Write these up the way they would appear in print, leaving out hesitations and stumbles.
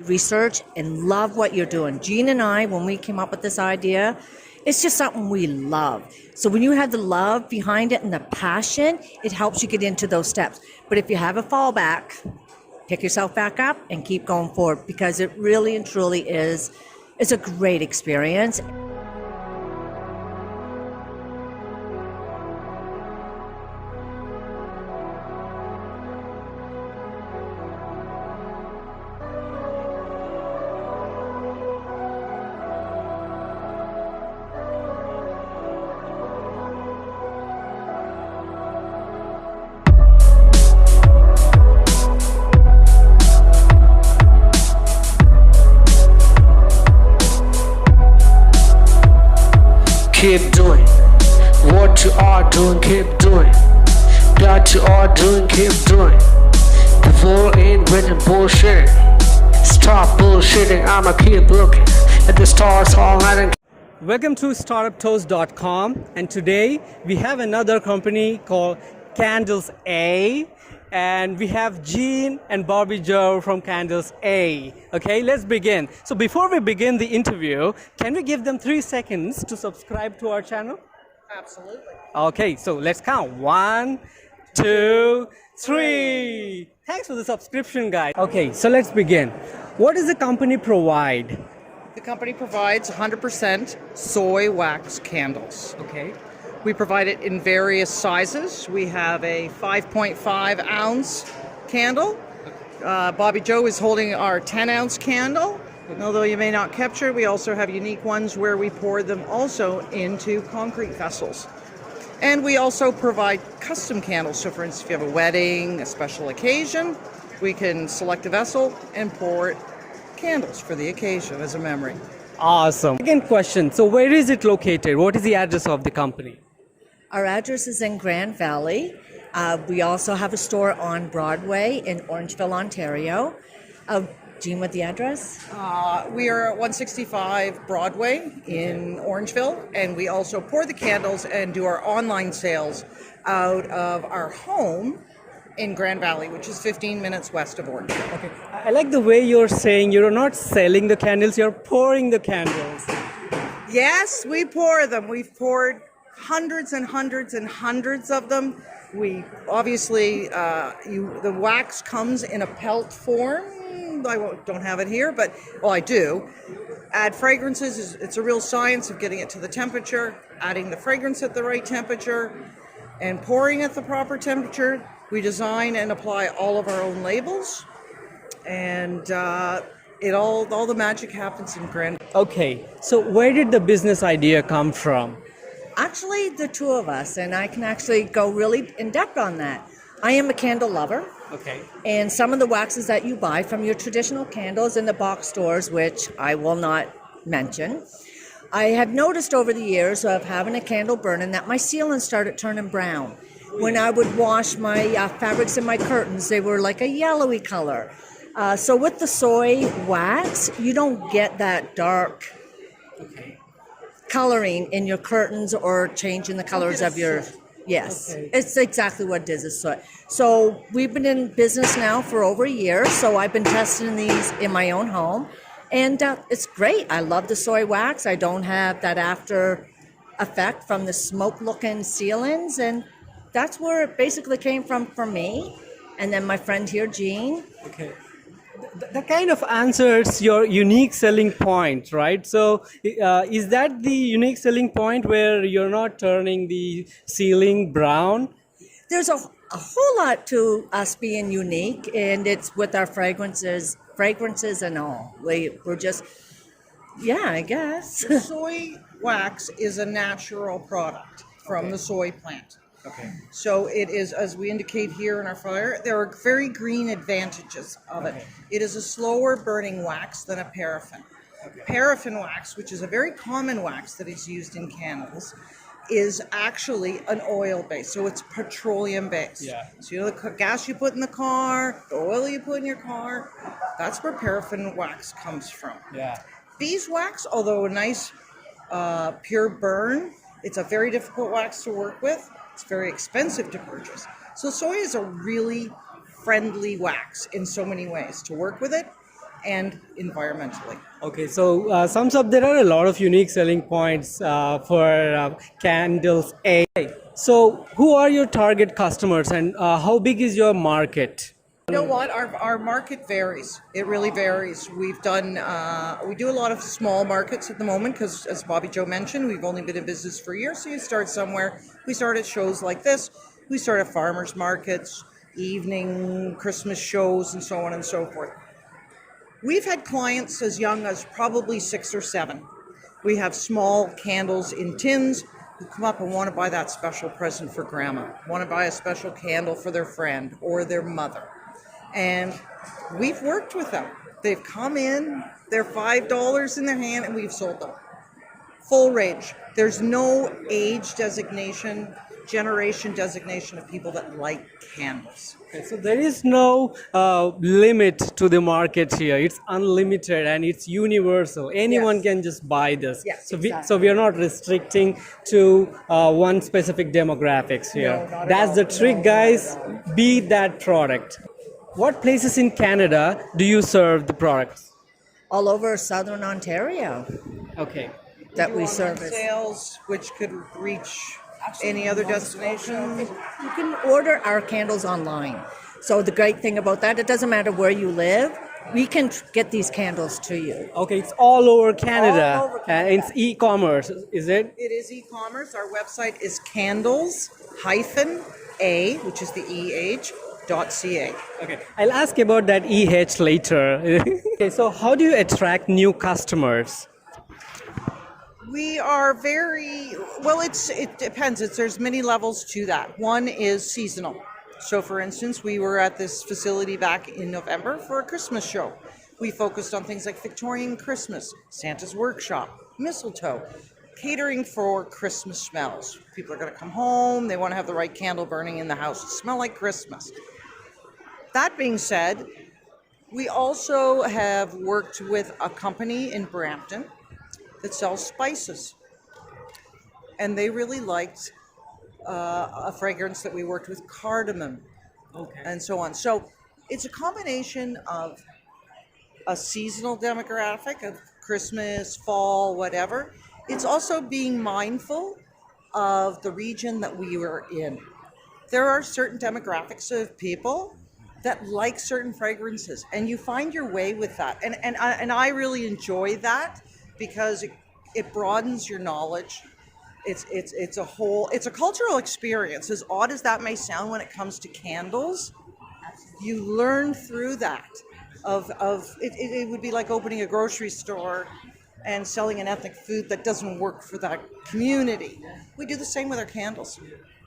research and love what you're doing. Jean and I, when we came up with this idea, it's just something we love. So when you have the love behind it and the passion, it helps you get into those steps. But if you have a fallback, pick yourself back up and keep going forward, because it really and truly is, it's a great experience. Keep doing what you are doing, keep doing that you are doing, keep doing. Before ain't written bullshit. Stop bullshitting, I'ma keep looking at the stars all night and... Welcome to StartupToast.com, and today we have another company called Candles-Eh, and we have Jean and Bobby Joe from Candles-Eh. Okay, let's begin. So before we begin the interview, can we give them 3 seconds to subscribe to our channel? Absolutely. Okay, so let's count. 1, 2, 3. Thanks for the subscription, guys. Okay, so let's begin. What does the company provide? The company provides 100% soy wax candles. Okay. We provide it in various sizes. We have a 5.5 ounce candle. Bobby Joe is holding our 10 ounce candle. Although you may not capture, we also have unique ones where we pour them also into concrete vessels. And we also provide custom candles. So for instance, if you have a wedding, a special occasion, we can select a vessel and pour candles for the occasion as a memory. Awesome. Second question. So where is it located? What is the address of the company? Our address is in Grand Valley. We also have a store on Broadway in Orangeville, Ontario. Jean, what the address? We are at 165 Broadway in Orangeville, and we also pour the candles and do our online sales out of our home in Grand Valley, which is 15 minutes west of Orangeville. Okay. I like the way you're saying you're not selling the candles, you're pouring the candles. Yes, we pour them. We've poured hundreds and hundreds and hundreds of them. We obviously, the wax comes in a pelt form. Don't have it here, but, well, I do. Add fragrances. It's a real science of getting it to the temperature, adding the fragrance at the right temperature, and pouring at the proper temperature. We design and apply all of our own labels, and all the magic happens in Grand. Okay, so where did the business idea come from? Actually, the two of us, and I can actually go really in depth on that. I am a candle lover. Okay. And some of the waxes that you buy from your traditional candles in the box stores, which I will not mention, I have noticed over the years of having a candle burning that my sealant started turning brown. When I would wash my fabrics and my curtains, they were like a yellowy color. So with the soy wax, you don't get that dark coloring in your curtains or changing the colors of your... Yes, okay. It's exactly what it is soy. So we've been in business now for over a year, so I've been testing these in my own home, and it's great. I love the soy wax. I don't have that after effect from the smoke-looking ceilings, and that's where it basically came from for me. And then my friend here, Jean. Okay. That kind of answers your unique selling point, right? So is that the unique selling point where you're not turning the ceiling brown? There's a whole lot to us being unique, and it's with our fragrances and all. We're just, yeah, I guess. The soy wax is a natural product from the soy plant. Okay. So it is, as we indicate here in our flyer, there are very green advantages of it. It is a slower burning wax than a paraffin. Paraffin wax, which is a very common wax that is used in candles, is actually an oil base. So it's petroleum based. Yeah. So you know the gas you put in the car, the oil you put in your car, that's where paraffin wax comes from. Yeah. Beeswax, although a nice pure burn, it's a very difficult wax to work with. It's very expensive to purchase. So soy is a really friendly wax in so many ways to work with it. and environmentally. Okay, so sums up, there are a lot of unique selling points for Candles A. So, who are your target customers and how big is your market? You know what? Our market varies. It really varies. We do a lot of small markets at the moment because, as Bobby Joe mentioned, we've only been in business for a year. So you start somewhere. We start at shows like this. We start at farmers markets, evening Christmas shows, and so on and so forth. We've had clients as young as probably 6 or 7. We have small candles in tins who come up and want to buy that special present for grandma, want to buy a special candle for their friend or their mother. And we've worked with them. They've come in, they're $5 in their hand, and we've sold them. Full range. There's no age designation, generation designation of people that like candles. Okay, so there is no limit to the market here. It's unlimited and it's universal. Anyone Yes. can just buy this. Yes, so exactly. we are not restricting to one specific demographics here. No, not at That's all. the trick, No, guys. not at Be that product. What places in Canada do you serve the products? All over southern Ontario Okay. that we Online service. sales, which could reach any other destination. You can order our candles online. So the great thing about that, it doesn't matter where you live, we can get these candles to you. Okay, it's all over Canada. All over Canada. It's e-commerce, is it? It is e-commerce. Our website is Candles-A, which is the .ca. Okay, I'll ask about that EH later. Okay, so how do you attract new customers? We are very well. It depends. There's many levels to that. One is seasonal. So, for instance, we were at this facility back in November for a Christmas show. We focused on things like Victorian Christmas, Santa's workshop, mistletoe, catering for Christmas smells. People are going to come home. They want to have the right candle burning in the house to smell like Christmas. That being said, we also have worked with a company in Brampton that sells spices. And they really liked a fragrance that we worked with, cardamom, and so on. So it's a combination of a seasonal demographic of Christmas, fall, whatever. It's also being mindful of the region that we were in. There are certain demographics of people that like certain fragrances, and you find your way with that. And I really enjoy that because it broadens your knowledge. It's a cultural experience. As odd as that may sound when it comes to candles, you learn through that. It would be like opening a grocery store and selling an ethnic food that doesn't work for that community. We do the same with our candles.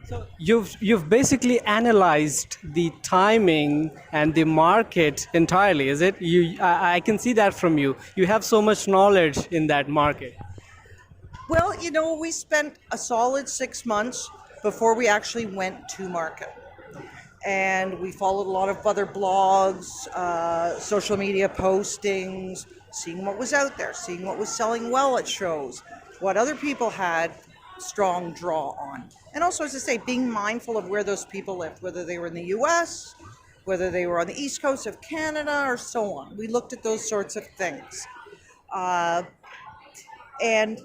So you've basically analyzed the timing and the market entirely, is it? I can see that from you. You have so much knowledge in that market. Well, we spent a solid 6 months before we actually went to market. And we followed a lot of other blogs, social media postings, seeing what was out there, seeing what was selling well at shows, what other people had strong draw on. And also, as I say, being mindful of where those people lived, whether they were in the US, whether they were on the east coast of Canada, or so on. We looked at those sorts of things. And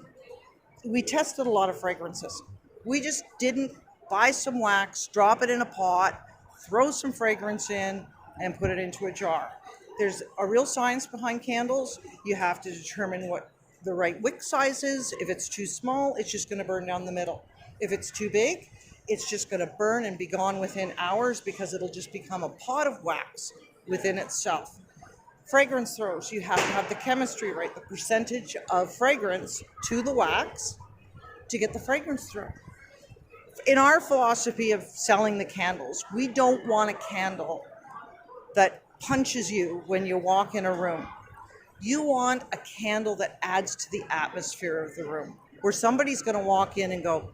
we tested a lot of fragrances. We just didn't buy some wax, drop it in a pot, throw some fragrance in, and put it into a jar. There's a real science behind candles. You have to determine what the right wick size is. If it's too small, it's just going to burn down the middle. If it's too big, it's just going to burn and be gone within hours because it'll just become a pot of wax within itself. Fragrance throws, you have to have the chemistry right, the percentage of fragrance to the wax to get the fragrance through. In our philosophy of selling the candles, we don't want a candle that punches you when you walk in a room. You want a candle that adds to the atmosphere of the room, where somebody's going to walk in and go,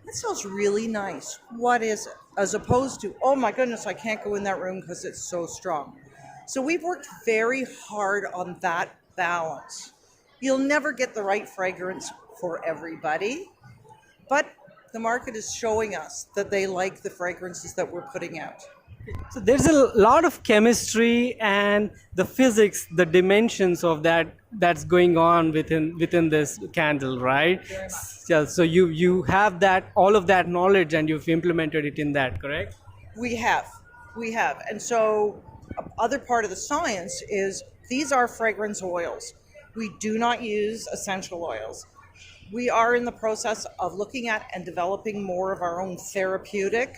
that smells really nice. What is it? As opposed to, oh my goodness, I can't go in that room because it's so strong. So we've worked very hard on that balance. You'll never get the right fragrance for everybody, but the market is showing us that they like the fragrances that we're putting out. So there's a lot of chemistry and the physics, the dimensions of that's going on within this candle, right? So you have that all of that knowledge and you've implemented it in that, correct? We have, and so other part of the science is these are fragrance oils. We do not use essential oils. We are in the process of looking at and developing more of our own therapeutic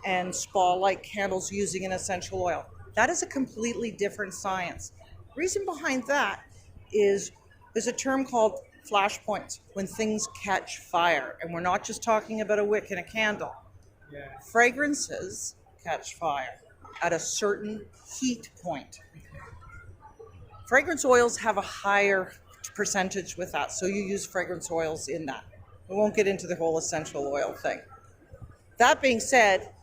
and spa-like candles using an essential oil. That is a completely different science. Reason behind that is there's a term called flashpoints, when things catch fire. And we're not just talking about a wick in a candle. Fragrances catch fire at a certain heat point. Fragrance oils have a higher percentage with that, so you use fragrance oils in that. We won't get into the whole essential oil thing. That being said,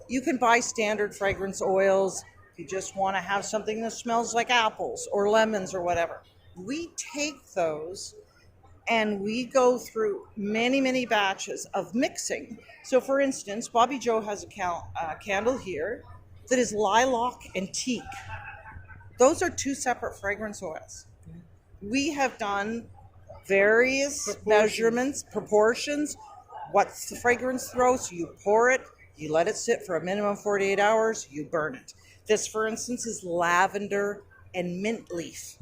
you can buy standard fragrance oils if you just want to have something that smells like apples or lemons or whatever. We take those and we go through many, many batches of mixing. So for instance, Bobby Joe has a candle here that is lilac and teak. Those are two separate fragrance oils. We have done various measurements, proportions. What's the fragrance throw? So you pour it, you let it sit for a minimum of 48 hours, you burn it. This, for instance, is lavender and mint leaf.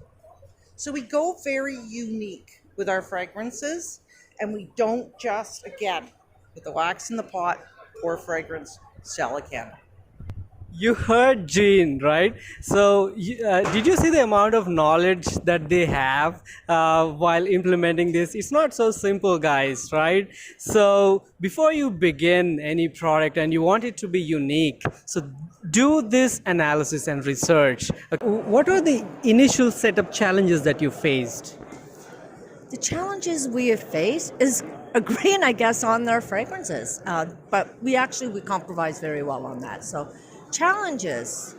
So we go very unique with our fragrances, and we don't just, again, with the wax in the pot, pour fragrance, sell a candle. You heard Jean, right? So did you see the amount of knowledge that they have while implementing this? It's not so simple, guys, right? So before you begin any product and you want it to be unique, so do this analysis and research. What are the initial setup challenges that you faced? The challenges we have faced is agreeing, I guess, on their fragrances. But we compromise very well on that. So challenges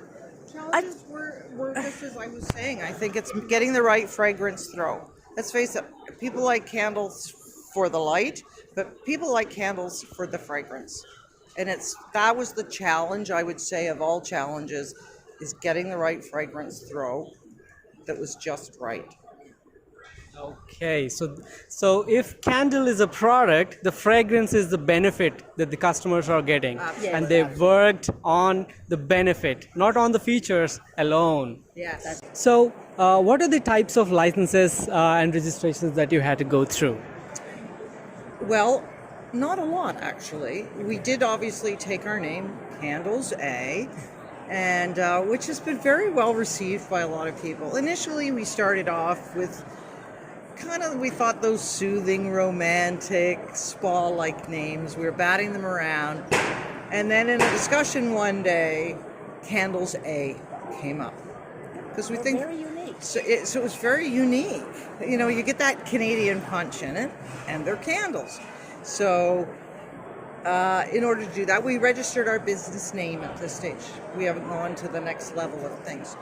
were just as I was saying. I think it's getting the right fragrance throw. Let's face it, people like candles for the light, but people like candles for the fragrance. And that was the challenge, I would say, of all challenges, is getting the right fragrance throw that was just right. Okay, so if candle is a product, the fragrance is the benefit that the customers are getting, and they worked on the benefit, not on the features alone. Yes. So, what are the types of licenses and registrations that you had to go through? Well, not a lot, actually. We did obviously take our name, Candles-Eh, and which has been very well received by a lot of people. Initially, we started off with we thought those soothing, romantic, spa-like names. We were batting them around. And then in a discussion one day, Candles-Eh came up. Because we think very unique. So it was very unique. You know, you get that Canadian punch in it, and they're candles. So in order to do that, we registered our business name at this stage. We haven't gone to the next level of things.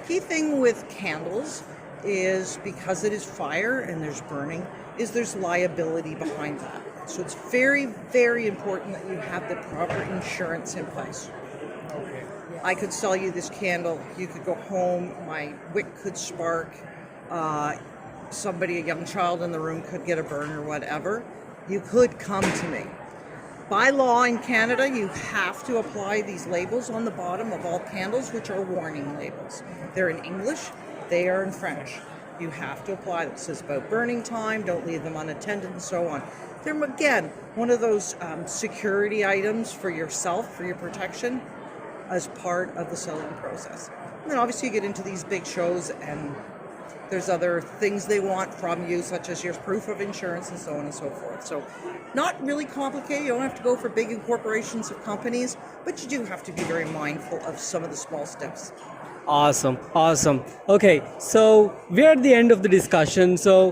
Key thing with candles is, because it is fire and there's burning, is there's liability behind that. So it's very, very important that you have the proper insurance in place. Okay. I could sell you this candle, you could go home, my wick could spark, a young child in the room could get a burn or whatever. You could come to me. By law in Canada, you have to apply these labels on the bottom of all candles, which are warning labels. They're in English. They are in French. You have to apply them. It says about burning time, don't leave them unattended, and so on. They're, again, one of those security items for yourself, for your protection, as part of the selling process. And then obviously you get into these big shows and there's other things they want from you, such as your proof of insurance and so on and so forth. So not really complicated. You don't have to go for big incorporations of companies, but you do have to be very mindful of some of the small steps. Awesome. Okay, so we're at the end of the discussion. So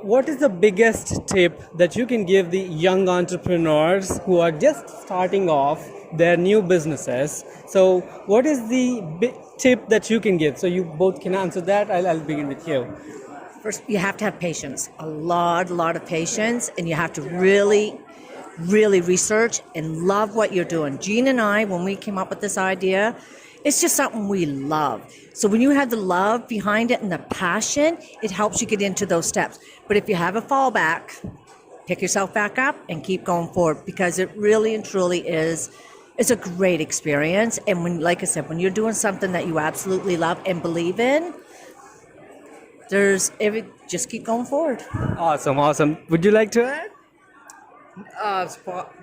what is the biggest tip that you can give the young entrepreneurs who are just starting off their new businesses? So what is the tip that you can give? So you both can answer that. I'll begin with you. First, you have to have patience, a lot of patience, and you have to really really research and love what you're doing. Jean and I, when we came up with this idea, it's just something we love. So when you have the love behind it and the passion, it helps you get into those steps. But if you have a fallback, pick yourself back up and keep going forward, because it really and truly is, it's a great experience. And when, like I said, when you're doing something that you absolutely love and believe in, just keep going forward. Awesome, awesome. Would you like to add? As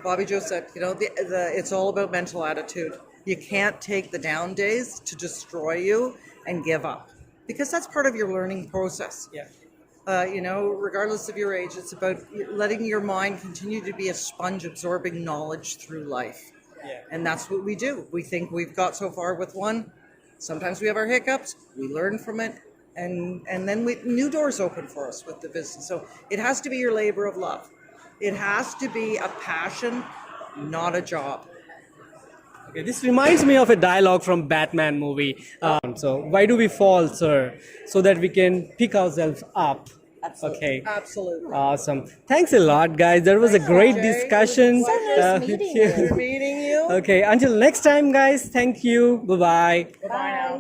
Bobby Joe said, it's all about mental attitude. You can't take the down days to destroy you and give up, because that's part of your learning process. Yeah. Regardless of your age, it's about letting your mind continue to be a sponge, absorbing knowledge through life. Yeah. And that's what we do. We think we've got so far with one. Sometimes we have our hiccups. We learn from it, and then new doors open for us with the business. So it has to be your labor of love. It has to be a passion, not a job. Okay, this reminds me of a dialogue from Batman movie. So why do we fall, sir? So that we can pick ourselves up. Absolutely. Okay. Absolutely. Awesome. Thanks a lot, guys. That was a great Jay. discussion. nice meeting you. Meeting you. Okay, until next time, guys. Thank you. Bye-bye. Bye now.